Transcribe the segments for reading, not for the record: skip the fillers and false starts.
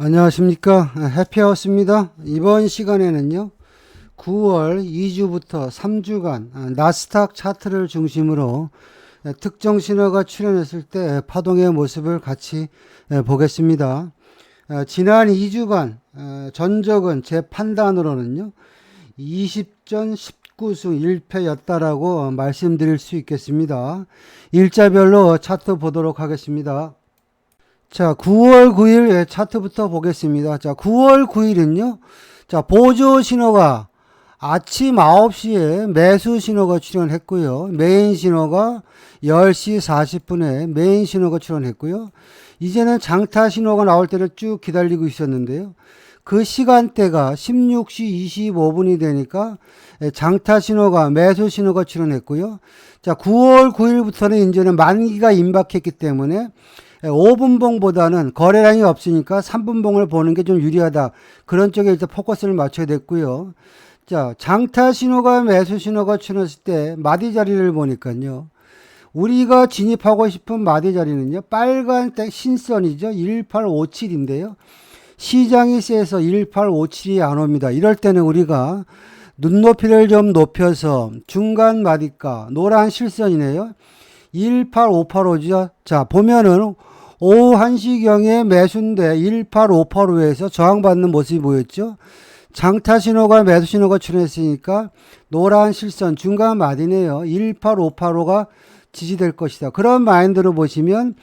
안녕하십니까. 해피하우스입니다. 이번 시간에는요, 9월 2주부터 3주간 나스닥 차트를 중심으로 특정 신호가 출현했을 때 파동의 모습을 같이 보겠습니다. 지난 2주간 전적은 제 판단으로는요, 20전 19승 1패였다라고 말씀드릴 수 있겠습니다. 일자별로 차트 보도록 하겠습니다. 자, 9월 9일 차트부터 보겠습니다. 자, 9월 9일은요. 자, 보조 신호가 아침 9시에 매수 신호가 출현했고요. 메인 신호가 10시 40분에 메인 신호가 출현했고요. 이제는 장타 신호가 나올 때를 쭉 기다리고 있었는데요. 그 시간대가 16시 25분이 되니까 장타 신호가 매수 신호가 출현했고요. 자, 9월 9일부터는 이제는 만기가 임박했기 때문에 5분봉보다는 거래량이 없으니까 3분봉을 보는 게 좀 유리하다. 그런 쪽에 일단 포커스를 맞춰야 됐고요. 자, 장타 신호가 매수 신호가 출현했을 때 마디 자리를 보니까요. 우리가 진입하고 싶은 마디 자리는요. 빨간 신선이죠. 1857인데요. 시장이 세서 1857이 안 옵니다. 이럴 때는 우리가 눈높이를 좀 높여서 중간 마디가 노란 실선이네요. 18585죠. 자, 보면은 오후 1시경에 매수인데 18585에서 저항받는 모습이 보였죠. 장타 신호가 매수 신호가 출현했으니까 노란 실선 중간 마디네요. 18585가 지지될 것이다. 그런 마인드로 보시면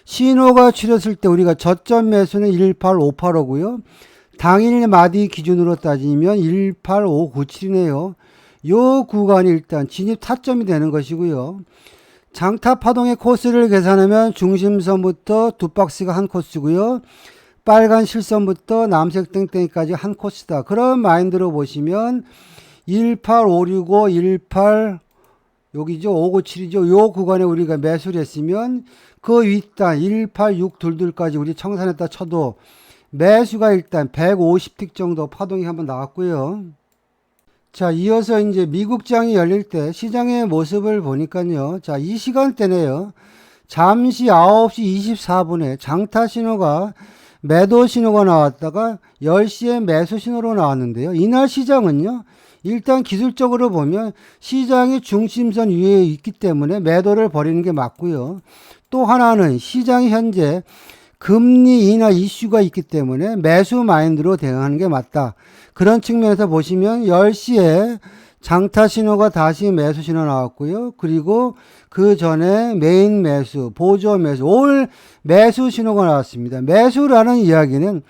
신호가 출현했을 때 우리가 저점 매수는 18585고요. 당일 마디 기준으로 따지면 18597이네요. 요 구간이 일단 진입 타점이 되는 것이고요. 장타 파동의 코스를 계산하면 중심선부터 두 박스가 한 코스고요. 빨간 실선부터 남색 땡땡이까지 한 코스다. 그런 마인드로 보시면 18565, 18 여기죠. 597이죠. 요 구간에 우리가 매수를 했으면 그 윗단 18622까지 우리 청산했다 쳐도 매수가 일단 150틱 정도 파동이 한번 나왔고요. 자, 이어서 이제 미국장이 열릴 때 시장의 모습을 보니까요. 자, 이 시간대네요. 잠시 9시 24분에 장타 신호가 매도 신호가 나왔다가 10시에 매수 신호로 나왔는데요. 이날 시장은요. 일단 기술적으로 보면 시장이 중심선 위에 있기 때문에 매도를 벌이는 게 맞고요. 또 하나는 시장이 현재 금리 인하 이슈가 있기 때문에 매수 마인드로 대응하는 게 맞다. 그런 측면에서 보시면 10시에 장타 신호가 다시 매수 신호 나왔고요. 그리고 그 전에 메인 매수, 보조 매수, 올 매수 신호가 나왔습니다. 매수라는 이야기는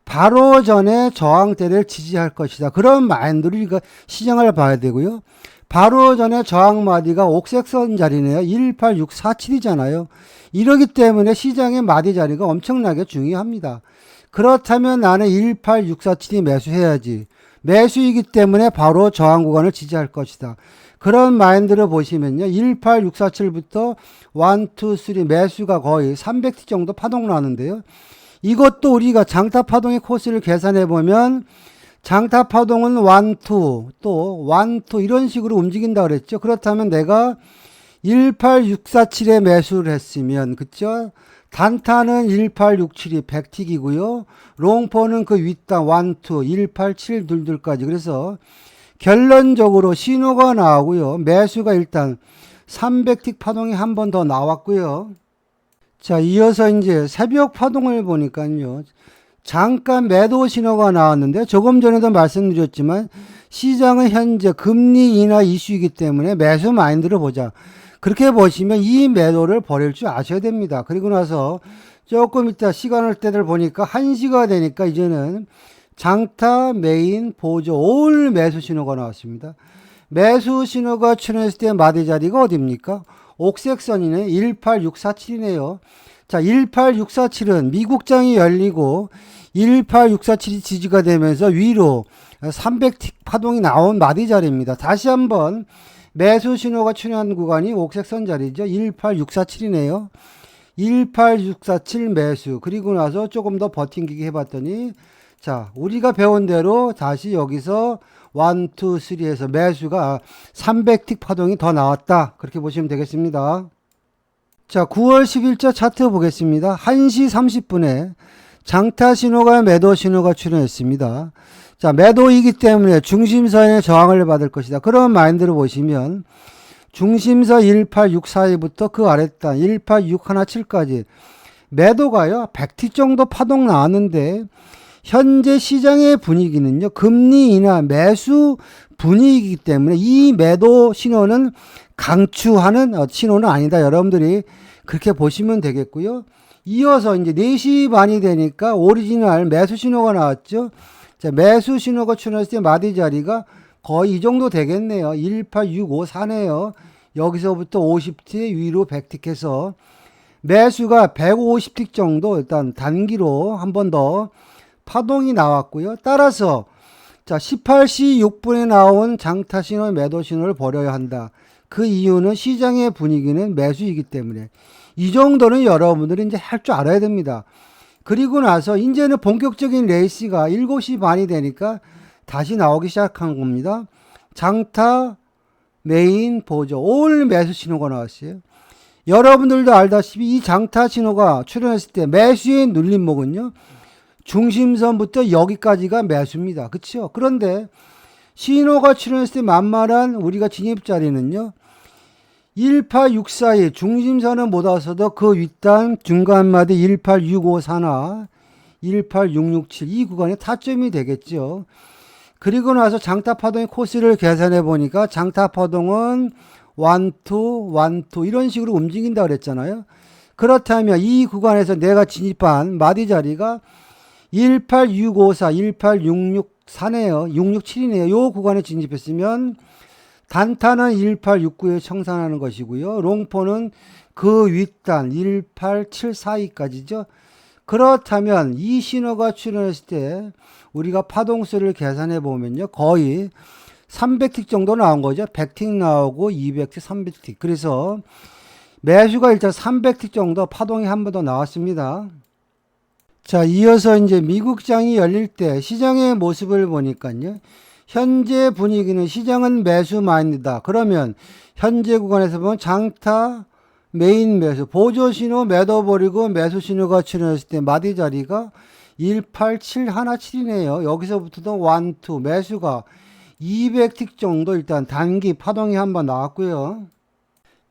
바로 전에 저항대를 지지할 것이다. 그런 마인드로 우리가 시장을 봐야 되고요. 바로 전에 저항 마디가 옥색선 자리네요. 18647이잖아요. 이러기 때문에 시장의 마디 자리가 엄청나게 중요합니다. 그렇다면 나는 18647이 매수해야지. 매수이기 때문에 바로 저항 구간을 지지할 것이다. 그런 마인드로 보시면요. 18647부터 1, 2, 3 매수가 거의 300T 정도 파동 나는데요. 이것도 우리가 장타 파동의 코스를 계산해 보면 장타 파동은 1, 2, 또 1, 2 이런 식으로 움직인다 그랬죠. 그렇다면 내가 18647에 매수를 했으면, 그쵸? 단타는 1867이 100틱이고요. 롱포는 그 윗단 1, 2, 18722까지. 그래서 결론적으로 신호가 나오고요. 매수가 일단 300틱 파동이 한 번 더 나왔고요. 자, 이어서 이제 새벽 파동을 보니까요. 잠깐 매도 신호가 나왔는데 조금 전에도 말씀드렸지만 시장은 현재 금리 인하 이슈이기 때문에 매수 마인드로 보자. 그렇게 보시면 이 매도를 버릴 줄 아셔야 됩니다. 그리고 나서 조금 이따 시간을 때를 보니까 1시가 되니까 이제는 장타, 메인, 보조, 올 매수 신호가 나왔습니다. 매수 신호가 출현했을 때 마디 자리가 어딥니까? 옥색선이네. 18647이네요. 자, 18647은 미국장이 열리고 18647이 지지가 되면서 위로 300틱 파동이 나온 마디 자리입니다. 다시 한번 매수 신호가 출현한 구간이 옥색선 자리죠. 18647이네요. 18647 매수. 그리고 나서 조금 더 버팅기기 해봤더니 자, 우리가 배운 대로 다시 여기서 1, 2, 3에서 매수가 300틱 파동이 더 나왔다. 그렇게 보시면 되겠습니다. 자, 9월 10일자 차트 보겠습니다. 1시 30분에 장타 신호가 매도 신호가 출현했습니다. 자, 매도이기 때문에 중심선의 저항을 받을 것이다. 그런 마인드로 보시면 중심선 18642부터 그 아랫단 18617까지 매도가요 100티 정도 파동 나왔는데 현재 시장의 분위기는요 금리 인하 매수 분위기이기 때문에 이 매도 신호는 강추하는 신호는 아니다. 여러분들이 그렇게 보시면 되겠고요. 이어서 이제 4시 반이 되니까 오리지널 매수 신호가 나왔죠. 자, 매수 신호가 출현했을 때 마디 자리가 거의 이 정도 되겠네요. 18654네요. 여기서부터 50티 위로 100틱 해서 매수가 150틱 정도 일단 단기로 한 번 더 파동이 나왔고요. 따라서 자 18시 6분에 나온 장타 신호 매도 신호를 버려야 한다. 그 이유는 시장의 분위기는 매수이기 때문에 이 정도는 여러분들이 이제 할 줄 알아야 됩니다. 그리고 나서 이제는 본격적인 레이스가 7시 반이 되니까 다시 나오기 시작한 겁니다. 장타 메인 보조 올 매수 신호가 나왔어요. 여러분들도 알다시피 이 장타 신호가 출현했을 때 매수의 눌림목은요 중심선부터 여기까지가 매수입니다. 그렇죠? 그런데 신호가 출현했을 때 만만한 우리가 진입 자리는요 18642 중심선은 못 와서도 그 윗단 중간마디 18654나 18667 이 구간이 타점이 되겠죠. 그리고 나서 장타 파동의 코스를 계산해 보니까 장타 파동은 1, 2, 1, 2 이런 식으로 움직인다 그랬잖아요. 그렇다면 이 구간에서 내가 진입한 마디 자리가 18654, 18664네요. 667이네요. 요 구간에 진입했으면 단타는 1869에 청산하는 것이고요. 롱포는 그 윗단 18742까지죠. 그렇다면 이 신호가 출현했을 때 우리가 파동수를 계산해 보면요. 거의 300틱 정도 나온 거죠. 100틱 나오고 200틱, 300틱. 그래서 매수가 일단 300틱 정도 파동이 한 번 더 나왔습니다. 자, 이어서 이제 미국장이 열릴 때 시장의 모습을 보니까요. 현재 분위기는 시장은 매수 마인드다. 그러면 현재 구간에서 보면 장타 메인 매수 보조 신호 매도 버리고 매수 신호가 출현했을 때 마디 자리가 18717이네요. 여기서부터도 1, 2 매수가 200틱 정도 일단 단기 파동이 한번 나왔고요.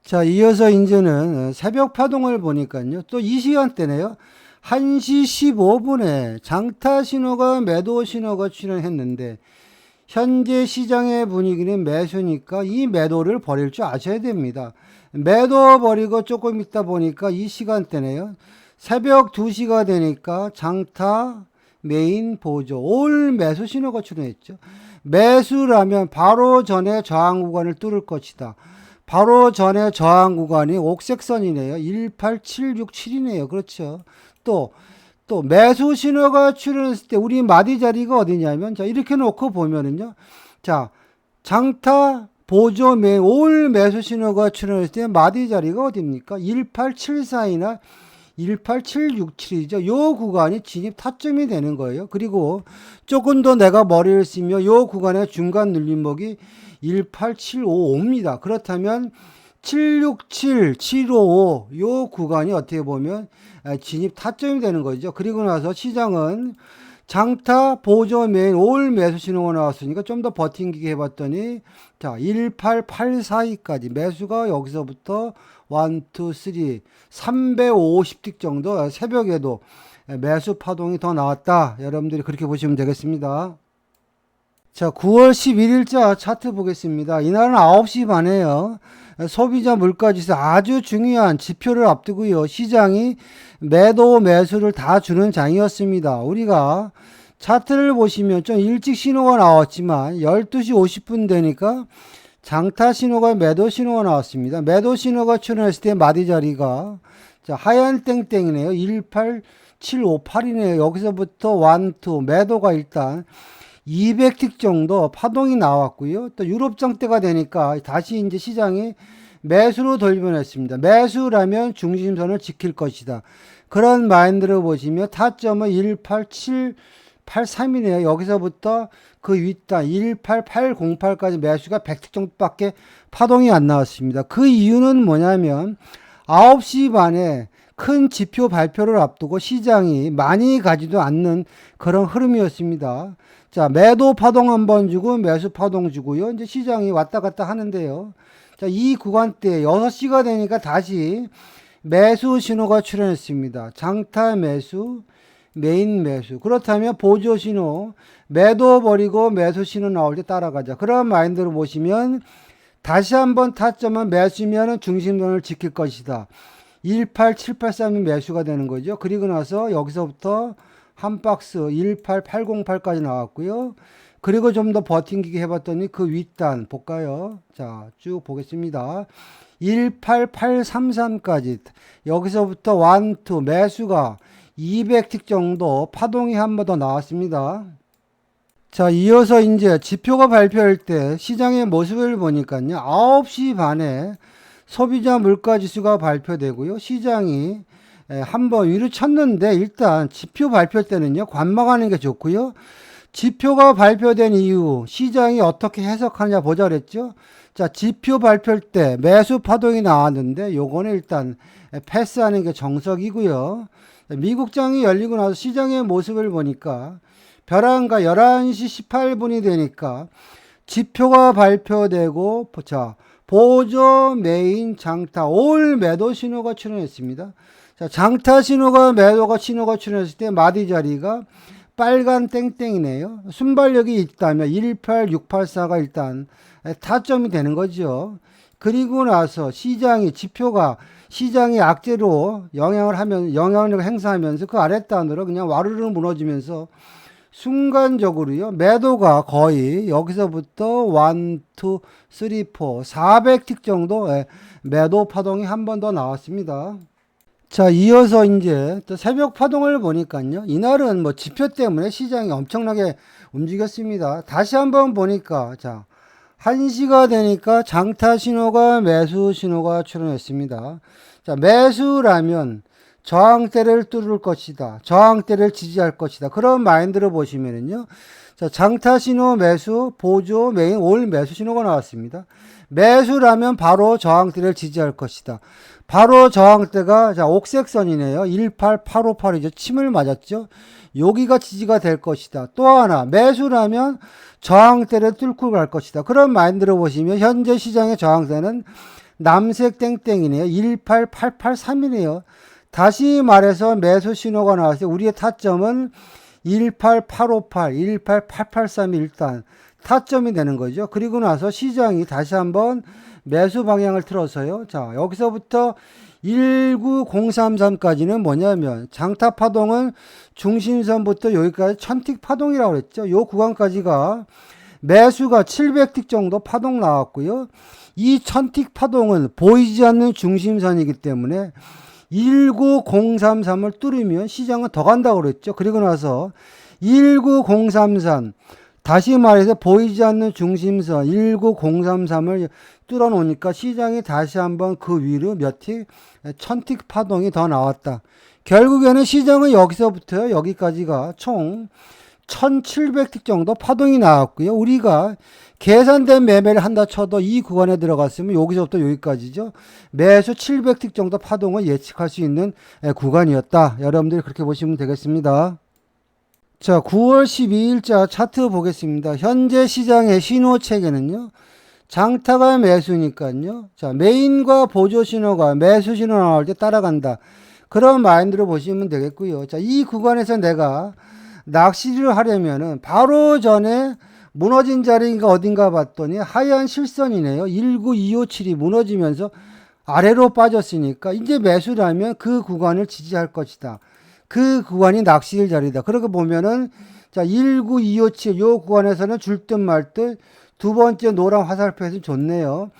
자, 이어서 이제는 새벽 파동을 보니까요. 또 이 시간대네요. 1시 15분에 장타 신호가 매도 신호가 출현했는데 현재 시장의 분위기는 매수니까 이 매도를 버릴 줄 아셔야 됩니다. 매도 버리고 조금 있다 보니까 이 시간대네요. 새벽 2시가 되니까 장타 메인 보조 올 매수 신호가 출현했죠. 매수라면 바로 전에 저항 구간을 뚫을 것이다. 바로 전에 저항 구간이 옥색선이네요. 18767이네요. 그렇죠. 또 매수 신호가 출현했을 때 우리 마디 자리가 어디냐면 자 이렇게 놓고 보면은요. 자 장타 보조 올 매수 신호가 출현했을 때 마디 자리가 어디입니까? 18742나 18767이죠. 요 구간이 진입 타점이 되는 거예요. 그리고 조금 더 내가 머리를 쓰며 요 구간의 중간 눌림목이 18755입니다. 그렇다면 767, 755 요 구간이 어떻게 보면 진입 타점이 되는 거죠. 그리고 나서 시장은 장타 보조 메인 올 매수 신호가 나왔으니까 좀 더 버팅기게 해봤더니 자 18842까지 매수가 여기서부터 1, 2, 3 350틱 정도 새벽에도 매수 파동이 더 나왔다. 여러분들이 그렇게 보시면 되겠습니다. 자 9월 11일자 차트 보겠습니다. 이날은 9시 반에요. 소비자 물가지수 아주 중요한 지표를 앞두고요. 시장이 매도 매수를 다 주는 장이었습니다. 우리가 차트를 보시면 좀 일찍 신호가 나왔지만 12시 50분 되니까 장타 신호가 매도 신호가 나왔습니다. 매도 신호가 출현했을 때 마디 자리가 자 하얀 땡땡이네요. 18758이네요. 여기서부터 1, 2 매도가 일단 200틱 정도 파동이 나왔고요. 또 유럽장 때가 되니까 다시 이제 시장이 매수로 돌변했습니다. 매수라면 중심선을 지킬 것이다. 그런 마인드로 보시면 타점은 18783이네요. 여기서부터 그 윗단 18808까지 매수가 100틱 정도밖에 파동이 안 나왔습니다. 그 이유는 뭐냐면 9시 반에 큰 지표 발표를 앞두고 시장이 많이 가지도 않는 그런 흐름이었습니다. 자, 매도 파동 한번 주고 매수 파동 주고요. 이제 시장이 왔다 갔다 하는데요. 자, 이 구간대 6시가 되니까 다시 매수 신호가 출현했습니다. 장타 매수, 메인 매수. 그렇다면 보조 신호, 매도 버리고 매수 신호 나올 때 따라가자. 그런 마인드로 보시면 다시 한번 타점은 매수면 중심선을 지킬 것이다. 18783이 매수가 되는 거죠. 그리고 나서 여기서부터 한 박스 18808까지 나왔고요. 그리고 좀 더 버팅기게 해봤더니 그 윗단 볼까요? 자, 쭉 보겠습니다. 18833까지 여기서부터 1, 2 매수가 200틱 정도 파동이 한 번 더 나왔습니다. 자, 이어서 이제 지표가 발표할 때 시장의 모습을 보니까요. 9시 반에 소비자 물가지수가 발표되고요. 시장이 한번 위로 쳤는데 일단 지표 발표 때는요. 관망하는 게 좋고요. 지표가 발표된 이후 시장이 어떻게 해석하냐 보자 그랬죠. 자, 지표 발표 때 매수 파동이 나왔는데 요거는 일단 패스하는 게 정석이고요. 미국장이 열리고 나서 시장의 모습을 보니까 벼랑가 11시 18분이 되니까 지표가 발표되고 자, 보조 메인 장타 올 매도 신호가 출현했습니다. 자, 장타 신호가 매도가 신호가 출현했을 때 마디 자리가 빨간 땡땡이네요. 순발력이 있다면 18684가 일단 타점이 되는 거죠. 그리고 나서 시장이 지표가 시장이 악재로 영향력을 행사하면서 그 아랫단으로 그냥 와르르 무너지면서 순간적으로요. 매도가 거의 여기서부터 1, 2, 3, 4, 400틱 정도 매도 파동이 한 번 더 나왔습니다. 자, 이어서 이제 또 새벽 파동을 보니까요. 이날은 뭐 지표 때문에 시장이 엄청나게 움직였습니다. 다시 한번 보니까 자, 1시가 되니까 장타 신호가 매수 신호가 출현했습니다. 자, 매수라면 저항대를 뚫을 것이다. 저항대를 지지할 것이다. 그런 마인드로 보시면은요. 자, 장타 신호 매수, 보조, 메인, 올 매수 신호가 나왔습니다. 매수라면 바로 저항대를 지지할 것이다. 바로 저항대가 자, 옥색선이네요. 18858이죠. 침을 맞았죠. 여기가 지지가 될 것이다. 또 하나 매수라면 저항대를 뚫고 갈 것이다. 그런 마인드로 보시면 현재 시장의 저항대는 남색 땡땡이네요. 18883이네요. 다시 말해서 매수 신호가 나왔어요. 우리의 타점은 18858, 18883이 일단 타점이 되는 거죠. 그리고 나서 시장이 다시 한번 매수 방향을 틀어서요. 자, 여기서부터 19033까지는 뭐냐면 장타 파동은 중심선부터 여기까지 1000틱 파동이라고 그랬죠. 요 구간까지가 매수가 700틱 정도 파동 나왔고요. 이 1000틱 파동은 보이지 않는 중심선이기 때문에 19033을 뚫으면 시장은 더 간다고 그랬죠. 그리고 나서 19033 다시 말해서 보이지 않는 중심선 19033을 뚫어 놓으니까 시장이 다시 한번 그 위로 몇 틱, 1000틱 파동이 더 나왔다. 결국에는 시장은 여기서부터 여기까지가 총 1700틱 정도 파동이 나왔고요. 우리가 계산된 매매를 한다 쳐도 이 구간에 들어갔으면 여기서부터 여기까지죠. 매수 700틱 정도 파동을 예측할 수 있는 구간이었다. 여러분들이 그렇게 보시면 되겠습니다. 자, 9월 12일자 차트 보겠습니다. 현재 시장의 신호 체계는요. 장타가 매수니까요. 자, 메인과 보조 신호가 매수 신호 나올 때 따라간다. 그런 마인드로 보시면 되겠고요. 자, 이 구간에서 내가 낚시를 하려면은 바로 전에 무너진 자리인가 어딘가 봤더니 하얀 실선이네요. 19257이 무너지면서 아래로 빠졌으니까 이제 매수라면 그 구간을 지지할 것이다. 그 구간이 낚시일 자리다. 그렇게 보면은 자, 19257 요 구간에서는 줄 듯 말 듯 두 번째 노란 화살표에서 좋네요.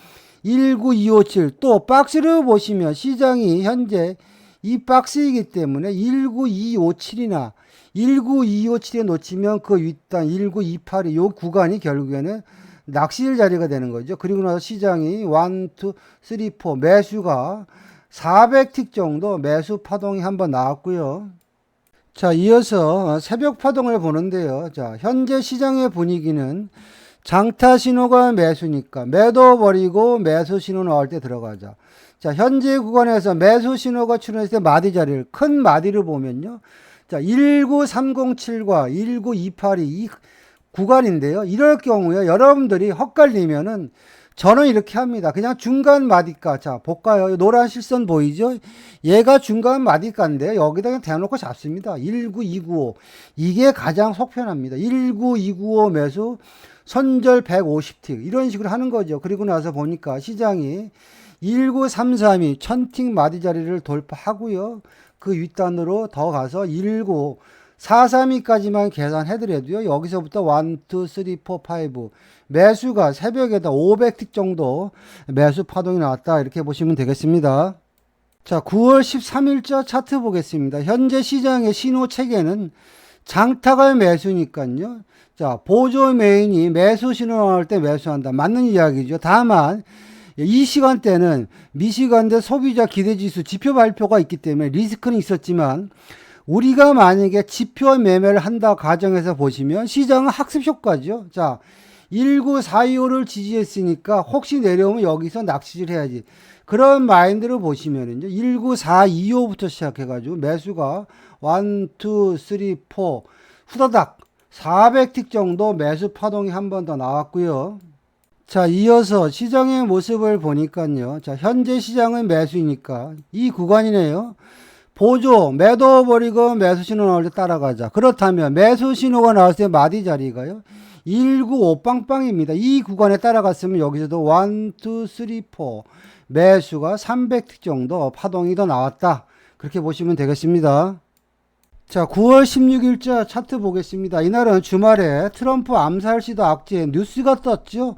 19257 또 박스를 보시면 시장이 현재 이 박스이기 때문에 19257이나 19257에 놓치면 그 윗단 19282 요 구간이 결국에는 낚시일 자리가 되는 거죠. 그리고 나서 시장이 1, 2, 3, 4 매수가 400틱 정도 매수 파동이 한번 나왔고요. 자, 이어서 새벽 파동을 보는데요. 자, 현재 시장의 분위기는 장타 신호가 매수니까 매도 버리고 매수 신호 나올 때 들어가자. 자, 현재 구간에서 매수 신호가 출현했을 때 마디 자리를, 큰 마디를 보면요. 자, 19307과 19282 이 구간인데요. 이럴 경우에 여러분들이 헛갈리면은 저는 이렇게 합니다. 그냥 중간 마디가. 자, 볼까요? 노란 실선 보이죠? 얘가 중간 마디가인데 여기다 그냥 대놓고 잡습니다. 19295. 이게 가장 속편합니다. 19295 매수, 손절 150틱. 이런 식으로 하는 거죠. 그리고 나서 보니까 시장이 19332 천틱 마디 자리를 돌파하고요. 그 윗단으로 더 가서 19432까지만 계산해드려도요. 여기서부터 1, 2, 3, 4, 5 매수가 새벽에다 500틱 정도 매수 파동이 나왔다. 이렇게 보시면 되겠습니다. 자, 9월 13일자 차트 보겠습니다. 현재 시장의 신호 체계는 장타가 매수니까요. 자, 보조 메인이 매수 신호 나올 때 매수한다. 맞는 이야기죠. 다만 이 시간대는 미시간대 소비자 기대지수 지표 발표가 있기 때문에 리스크는 있었지만 우리가 만약에 지표 매매를 한다 가정해서 보시면 시장은 학습 효과죠. 자, 19425를 지지했으니까 혹시 내려오면 여기서 낚시질 해야지. 그런 마인드로 보시면은요. 19425부터 시작해가지고 매수가 1, 2, 3, 4 후다닥 400틱 정도 매수 파동이 한 번 더 나왔고요. 자, 이어서 시장의 모습을 보니까요. 자, 현재 시장은 매수이니까 이 구간이네요. 보조, 매도 버리고 매수 신호 나올 때 따라가자. 그렇다면 매수 신호가 나왔을 때 마디 자리가요. 195 빵빵입니다. 이 구간에 따라갔으면 여기서도 1, 2, 3, 4 매수가 300틱 정도 파동이 더 나왔다. 그렇게 보시면 되겠습니다. 자, 9월 16일자 차트 보겠습니다. 이날은 주말에 트럼프 암살 시도 악재 뉴스가 떴죠.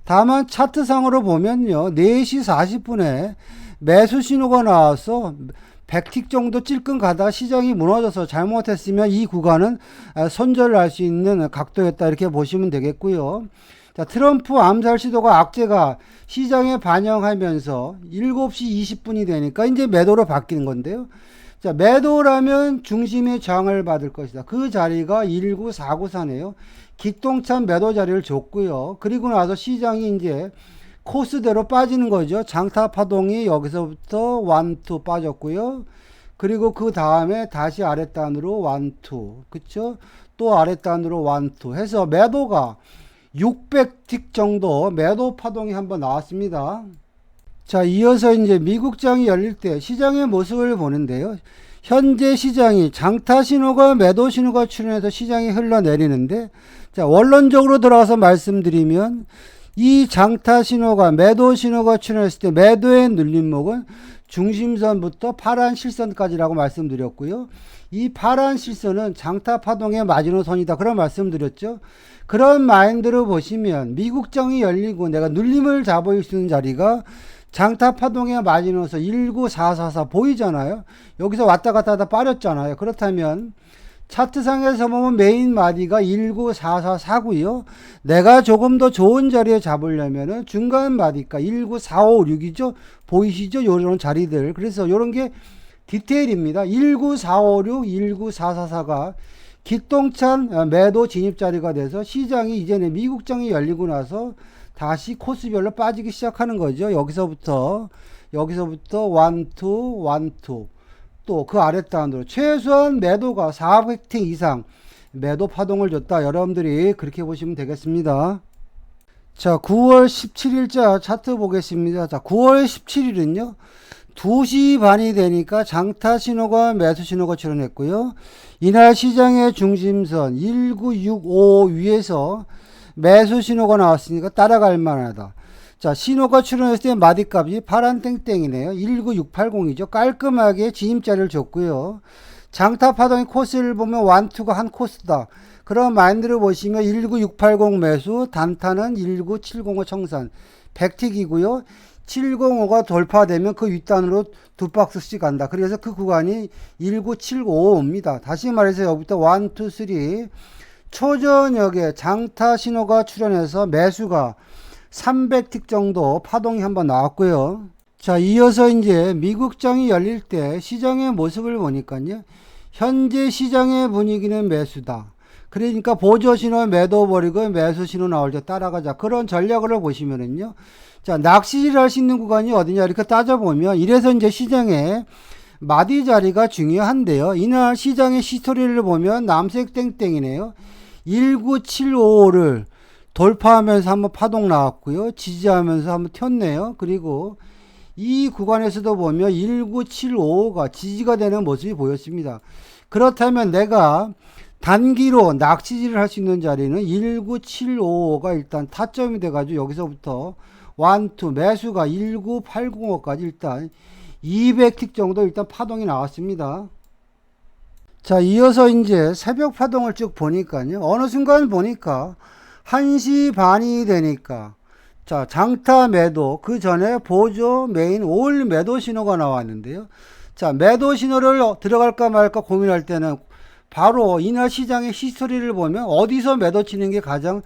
다만 차트상으로 보면요. 4시 40분에 매수 신호가 나와서 100틱 정도 찔끔 가다 시장이 무너져서 잘못했으면 이 구간은 손절을 할 수 있는 각도였다. 이렇게 보시면 되겠고요. 자, 트럼프 암살 시도가 악재가 시장에 반영하면서 7시 20분이 되니까 이제 매도로 바뀌는 건데요. 자, 매도라면 중심의 저항을 받을 것이다. 그 자리가 19494네요. 기똥찬 매도 자리를 줬고요. 그리고 나서 시장이 이제 코스대로 빠지는 거죠. 장타 파동이 여기서부터 1, 2 빠졌고요. 그리고 그 다음에 다시 아랫단으로 1, 2. 그쵸? 또 아랫단으로 1, 2 해서 매도가 600틱 정도 매도 파동이 한번 나왔습니다. 자, 이어서 이제 미국장이 열릴 때 시장의 모습을 보는데요. 현재 시장이 장타 신호가 매도 신호가 출현해서 시장이 흘러내리는데, 자, 원론적으로 들어가서 말씀드리면 이 장타 신호가 매도 신호가 출현했을 때 매도의 눌림목은 중심선부터 파란 실선까지라고 말씀드렸고요. 이 파란 실선은 장타 파동의 마지노선이다. 그런 말씀드렸죠. 그런 마인드로 보시면 미국장이 열리고 내가 눌림을 잡을 수 있는 자리가 장타 파동의 마지노선 19444 보이잖아요. 여기서 왔다 갔다 하다 빠졌잖아요. 그렇다면 차트상에서 보면 메인 마디가 19444고요. 내가 조금 더 좋은 자리에 잡으려면은 중간 마디가 19456이죠. 보이시죠? 요런 자리들. 그래서 요런 게 디테일입니다. 19456, 19444가 기똥찬 매도 진입 자리가 돼서 시장이 이전에 미국장이 열리고 나서 다시 코스별로 빠지기 시작하는 거죠. 여기서부터 1, 2, 1, 2. 또 그 아랫단으로 최소한 매도가 400팅 이상 매도 파동을 줬다. 여러분들이 그렇게 보시면 되겠습니다. 자, 9월 17일자 차트 보겠습니다. 자, 9월 17일은요. 2시 반이 되니까 장타 신호가 매수 신호가 출현했고요. 이날 시장의 중심선 1965 위에서 매수 신호가 나왔으니까 따라갈 만하다. 자, 신호가 출현했을 때 마디값이 파란 땡땡이네요. 19680이죠. 깔끔하게 진입자리를 줬고요. 장타 파동의 코스를 보면 1, 2가 한 코스다. 그런 마인드를 보시면 19680 매수, 단타는 19705 청산 100틱이고요. 705가 돌파되면 그 윗단으로 두 박스씩 간다. 그래서 그 구간이 19755입니다. 다시 말해서 여기부터 1, 2, 3 초저녁에 장타 신호가 출현해서 매수가 300틱 정도 파동이 한번 나왔고요. 자, 이어서 이제 미국장이 열릴 때 시장의 모습을 보니까요. 현재 시장의 분위기는 매수다. 그러니까 보조 신호 매도 버리고 매수 신호 나올 때 따라가자. 그런 전략을 보시면은요. 자, 낚시질 할 수 있는 구간이 어디냐 이렇게 따져보면 이래서 이제 시장에 마디 자리가 중요한데요. 이날 시장의 히스토리를 보면 남색 땡땡이네요. 19755를 돌파하면서 한번 파동 나왔고요. 지지하면서 한번 튀었네요. 그리고 이 구간에서도 보면 19755가 지지가 되는 모습이 보였습니다. 그렇다면 내가 단기로 낚시질을 할 수 있는 자리는 19755가 일단 타점이 돼가지고 여기서부터 1, 2 매수가 19805까지 일단 200틱 정도 일단 파동이 나왔습니다. 자, 이어서 이제 새벽 파동을 쭉 보니까요. 어느 순간 보니까 1시 반이 되니까 자, 장타 매도, 그 전에 보조 메인 올 매도 신호가 나왔는데요. 자, 매도 신호를 들어갈까 말까 고민할 때는 바로 이날 시장의 히스토리를 보면 어디서 매도 치는 게 가장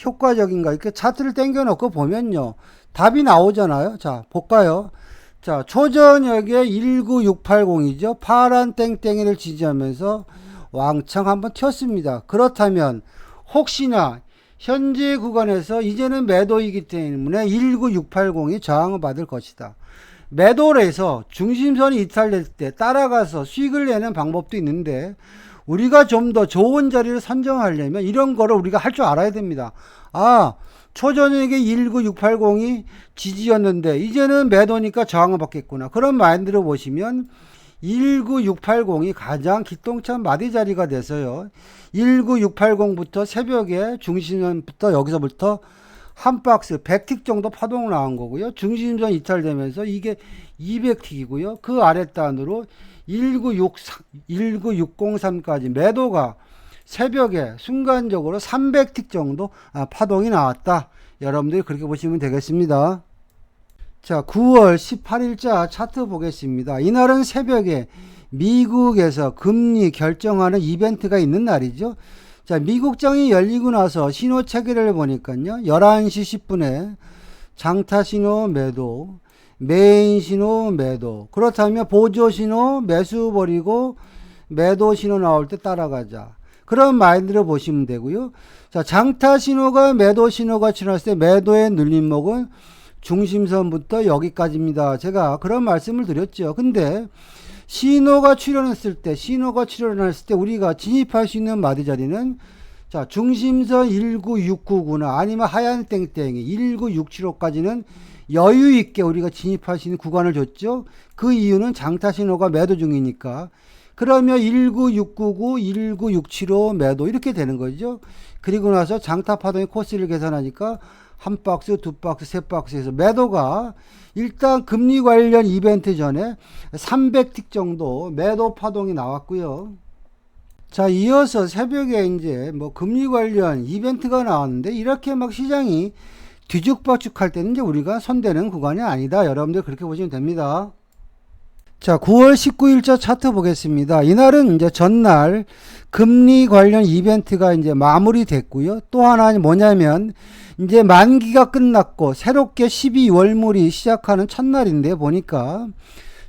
효과적인가 이렇게 차트를 당겨 놓고 보면요. 답이 나오잖아요. 자, 볼까요? 자, 초저녁에 19680이죠. 파란 땡땡이를 지지하면서 왕창 한번 튀었습니다. 그렇다면 혹시나 현재 구간에서 이제는 매도이기 때문에 19680이 저항을 받을 것이다. 매도를 해서 중심선이 이탈될 때 따라가서 수익을 내는 방법도 있는데 우리가 좀 더 좋은 자리를 선정하려면 이런 거를 우리가 할 줄 알아야 됩니다. 아, 초저녁에 19680이 지지였는데 이제는 매도니까 저항을 받겠구나. 그런 마인드로 보시면 19680이 가장 기똥찬 마디 자리가 돼서요. 19680부터 새벽에 중심선부터 여기서부터 한 박스 100틱 정도 파동 나온 거고요. 중심선 이탈되면서 이게 200틱이고요. 그 아랫단으로 19603까지 매도가 새벽에 순간적으로 300틱 정도 파동이 나왔다. 여러분들이 그렇게 보시면 되겠습니다. 자, 9월 18일자 차트 보겠습니다. 이날은 새벽에 미국에서 금리 결정하는 이벤트가 있는 날이죠. 자, 미국장이 열리고 나서 신호 체계를 보니까요. 11시 10분에 장타 신호 매도, 메인 신호 매도. 그렇다면 보조 신호 매수 버리고 매도 신호 나올 때 따라가자. 그런 마인드로 보시면 되고요. 자, 장타 신호가 매도 신호가 지났을 때 매도의 눌림목은 중심선부터 여기까지입니다. 제가 그런 말씀을 드렸죠. 근데 신호가 출현했을 때 우리가 진입할 수 있는 마디 자리는 자, 중심선 19699나 아니면 하얀 땡땡이 19675까지는 여유 있게 우리가 진입할 수 있는 구간을 줬죠. 그 이유는 장타 신호가 매도 중이니까. 그러면 19699, 19675 매도 이렇게 되는 거죠. 그리고 나서 장타 파동의 코스를 계산하니까 한 박스, 두 박스, 세 박스에서 매도가 일단 금리 관련 이벤트 전에 300틱 정도 매도 파동이 나왔고요. 자, 이어서 새벽에 이제 뭐 금리 관련 이벤트가 나왔는데 이렇게 막 시장이 뒤죽박죽 할 때는 이제 우리가 손대는 구간이 아니다. 여러분들 그렇게 보시면 됩니다. 자, 9월 19일자 차트 보겠습니다. 이날은 이제 전날 금리 관련 이벤트가 이제 마무리됐고요. 또 하나 뭐냐면 이제 만기가 끝났고 새롭게 12월물이 시작하는 첫날인데 보니까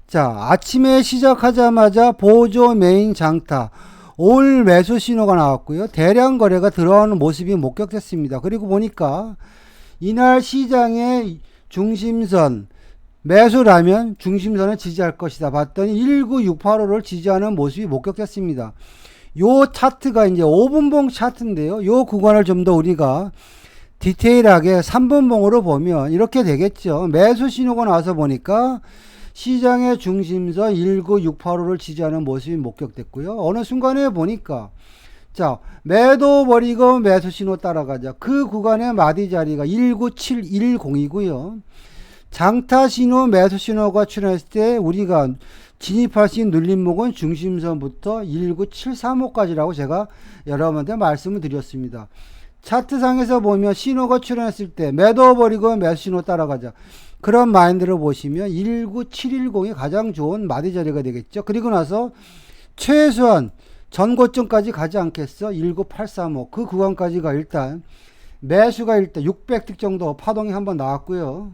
자, 아침에 시작하자마자 보조 메인 장타 올 매수 신호가 나왔고요. 대량 거래가 들어오는 모습이 목격됐습니다. 그리고 보니까 이날 시장의 중심선 매수라면 중심선을 지지할 것이다 봤더니 19685를 지지하는 모습이 목격됐습니다. 요 차트가 이제 5분봉 차트인데요. 요 구간을 좀 더 우리가 디테일하게 3분봉으로 보면 이렇게 되겠죠. 매수 신호가 나와서 보니까 시장의 중심선 19685를 지지하는 모습이 목격됐고요. 어느 순간에 보니까 자, 매도 버리고 매수 신호 따라가자. 그 구간의 마디 자리가 19710이고요. 장타 신호, 매수 신호가 출현했을 때 우리가 진입할 수 있는 눌림목은 중심선부터 19735까지라고 제가 여러분한테 말씀을 드렸습니다. 차트상에서 보면 신호가 출현했을 때 매도 버리고 매수 신호 따라가자. 그런 마인드로 보시면 19710이 가장 좋은 마디 자리가 되겠죠. 그리고 나서 최소한 전고점까지 가지 않겠어? 19835. 그 구간까지가 일단 매수가 일단 600틱 정도 파동이 한번 나왔고요.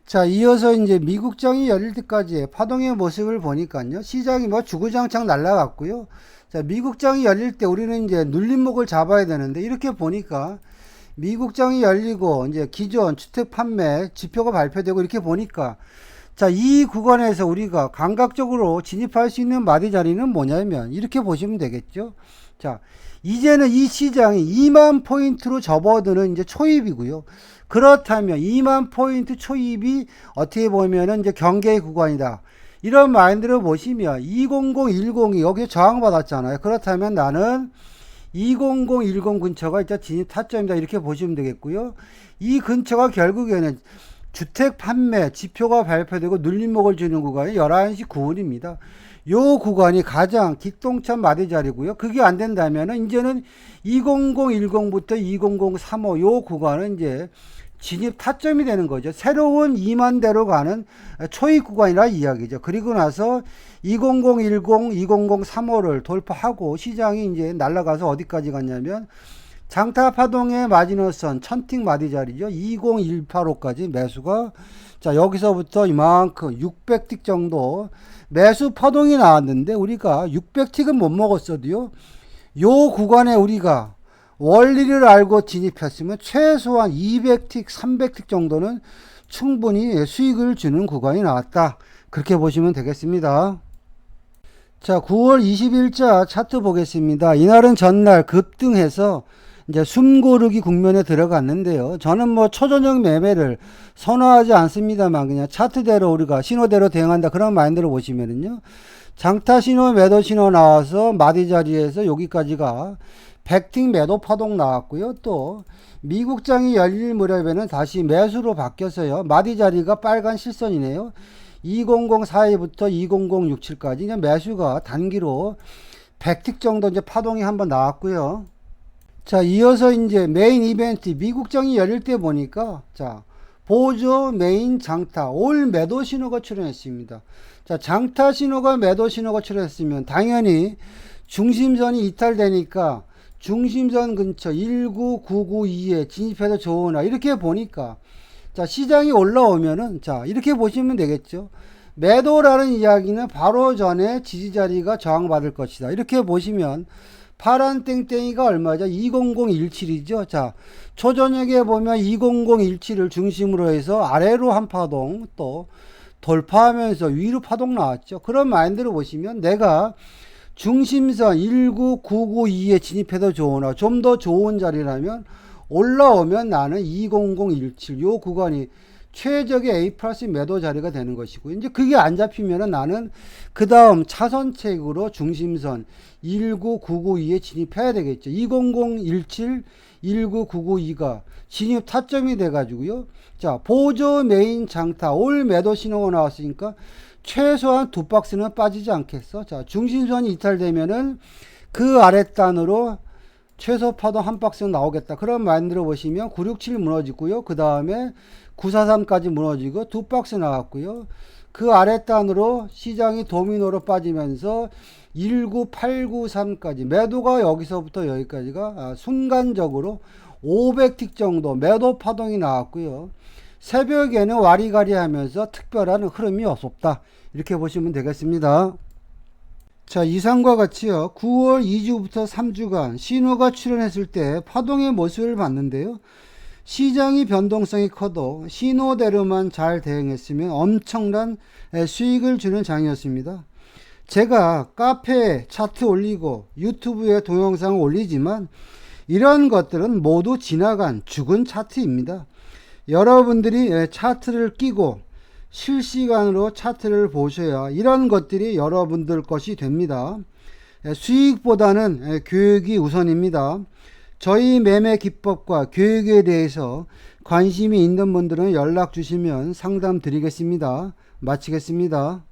자, 이어서 이제 미국장이 열릴 때까지의 파동의 모습을 보니까요. 시장이 뭐 주구장창 날라갔고요. 자, 미국장이 열릴 때 우리는 이제 눌림목을 잡아야 되는데 이렇게 보니까 미국장이 열리고 이제 기존 주택 판매 지표가 발표되고 이렇게 보니까 자, 이 구간에서 우리가 감각적으로 진입할 수 있는 마디 자리는 뭐냐면 이렇게 보시면 되겠죠. 자, 이제는 이 시장이 2만 포인트로 접어드는 이제 초입이고요. 그렇다면 2만 포인트 초입이 어떻게 보면은 이제 경계의 구간이다. 이런 마인드로 보시면 20010이 여기에 저항받았잖아요. 그렇다면 나는 20010 근처가 이제 진입 타점이다. 이렇게 보시면 되겠고요. 이 근처가 결국에는 주택 판매 지표가 발표되고 눌림목을 주는 구간이 11시 9분입니다. 요 구간이 가장 기똥찬 마디 자리고요. 그게 안 된다면은 이제는 20010부터 20035 요 구간은 이제 진입 타점이 되는 거죠. 새로운 2만대로 가는 초입 구간이라 이야기죠. 그리고 나서 20010, 20035를 돌파하고 시장이 이제 날아가서 어디까지 갔냐면 장타 파동의 마지노선 천틱 마디 자리죠. 20185까지 매수가 자 여기서부터 이만큼 600틱 정도 매수 파동이 나왔는데 우리가 600틱은 못 먹었어도요. 요 구간에 우리가 원리를 알고 진입했으면 최소한 200틱, 300틱 정도는 충분히 수익을 주는 구간이 나왔다. 그렇게 보시면 되겠습니다. 자, 9월 20일자 차트 보겠습니다. 이날은 전날 급등해서 이제 숨고르기 국면에 들어갔는데요. 저는 뭐 초저녁 매매를 선호하지 않습니다만 그냥 차트대로 우리가 신호대로 대응한다. 그런 마인드로 보시면은요. 장타 신호, 매도 신호 나와서 마디 자리에서 여기까지가 100틱 매도 파동 나왔고요. 또 미국장이 열릴 무렵에는 다시 매수로 바뀌어서요. 마디 자리가 빨간 실선이네요. 20042부터 20067까지 이제 매수가 단기로 100틱 정도 이제 파동이 한번 나왔고요. 자, 이어서 이제 메인 이벤트 미국장이 열릴 때 보니까 자, 보조 메인 장타 올 매도 신호가 출현했습니다. 자, 장타 신호가 매도 신호가 출현했으면 당연히 중심선이 이탈되니까 중심선 근처 19992에 진입해도 좋으나 이렇게 보니까 자, 시장이 올라오면은 자, 이렇게 보시면 되겠죠. 매도라는 이야기는 바로 전에 지지자리가 저항받을 것이다. 이렇게 보시면 파란 땡땡이가 얼마죠? 20017이죠. 자, 초저녁에 보면 20017을 중심으로 해서 아래로 한 파동 또 돌파하면서 위로 파동 나왔죠. 그런 마인드로 보시면 내가 중심선 19992에 진입해도 좋으나 좀 더 좋은 자리라면 올라오면 나는 20017 요 구간이 최적의 A 플러스 매도 자리가 되는 것이고 이제 그게 안 잡히면은 나는 그 다음 차선책으로 중심선 19992에 진입해야 되겠죠. 20017 19992가 진입 타점이 돼 가지고요. 자, 보조 메인 장타 올 매도 신호가 나왔으니까 최소한 두 박스는 빠지지 않겠어. 자, 중심선이 이탈되면은 그 아랫단으로 최소 파동 한 박스는 나오겠다. 그런 마인드로 보시면 967 무너지고요. 그 다음에 943까지 무너지고 두 박스 나왔고요. 그 아랫단으로 시장이 도미노로 빠지면서 19893까지 매도가 여기서부터 여기까지가 순간적으로 500틱 정도 매도 파동이 나왔고요. 새벽에는 와리가리 하면서 특별한 흐름이 없었다. 이렇게 보시면 되겠습니다. 자, 이상과 같이요. 9월 2주부터 3주간 신호가 출현했을 때 파동의 모습을 봤는데요. 시장이 변동성이 커도 신호대로만 잘 대응했으면 엄청난 수익을 주는 장이었습니다. 제가 카페에 차트 올리고 유튜브에 동영상을 올리지만 이런 것들은 모두 지나간 죽은 차트입니다. 여러분들이 차트를 끼고 실시간으로 차트를 보셔야 이런 것들이 여러분들 것이 됩니다. 수익보다는 교육이 우선입니다. 저희 매매 기법과 교육에 대해서 관심이 있는 분들은 연락 주시면 상담 드리겠습니다. 마치겠습니다.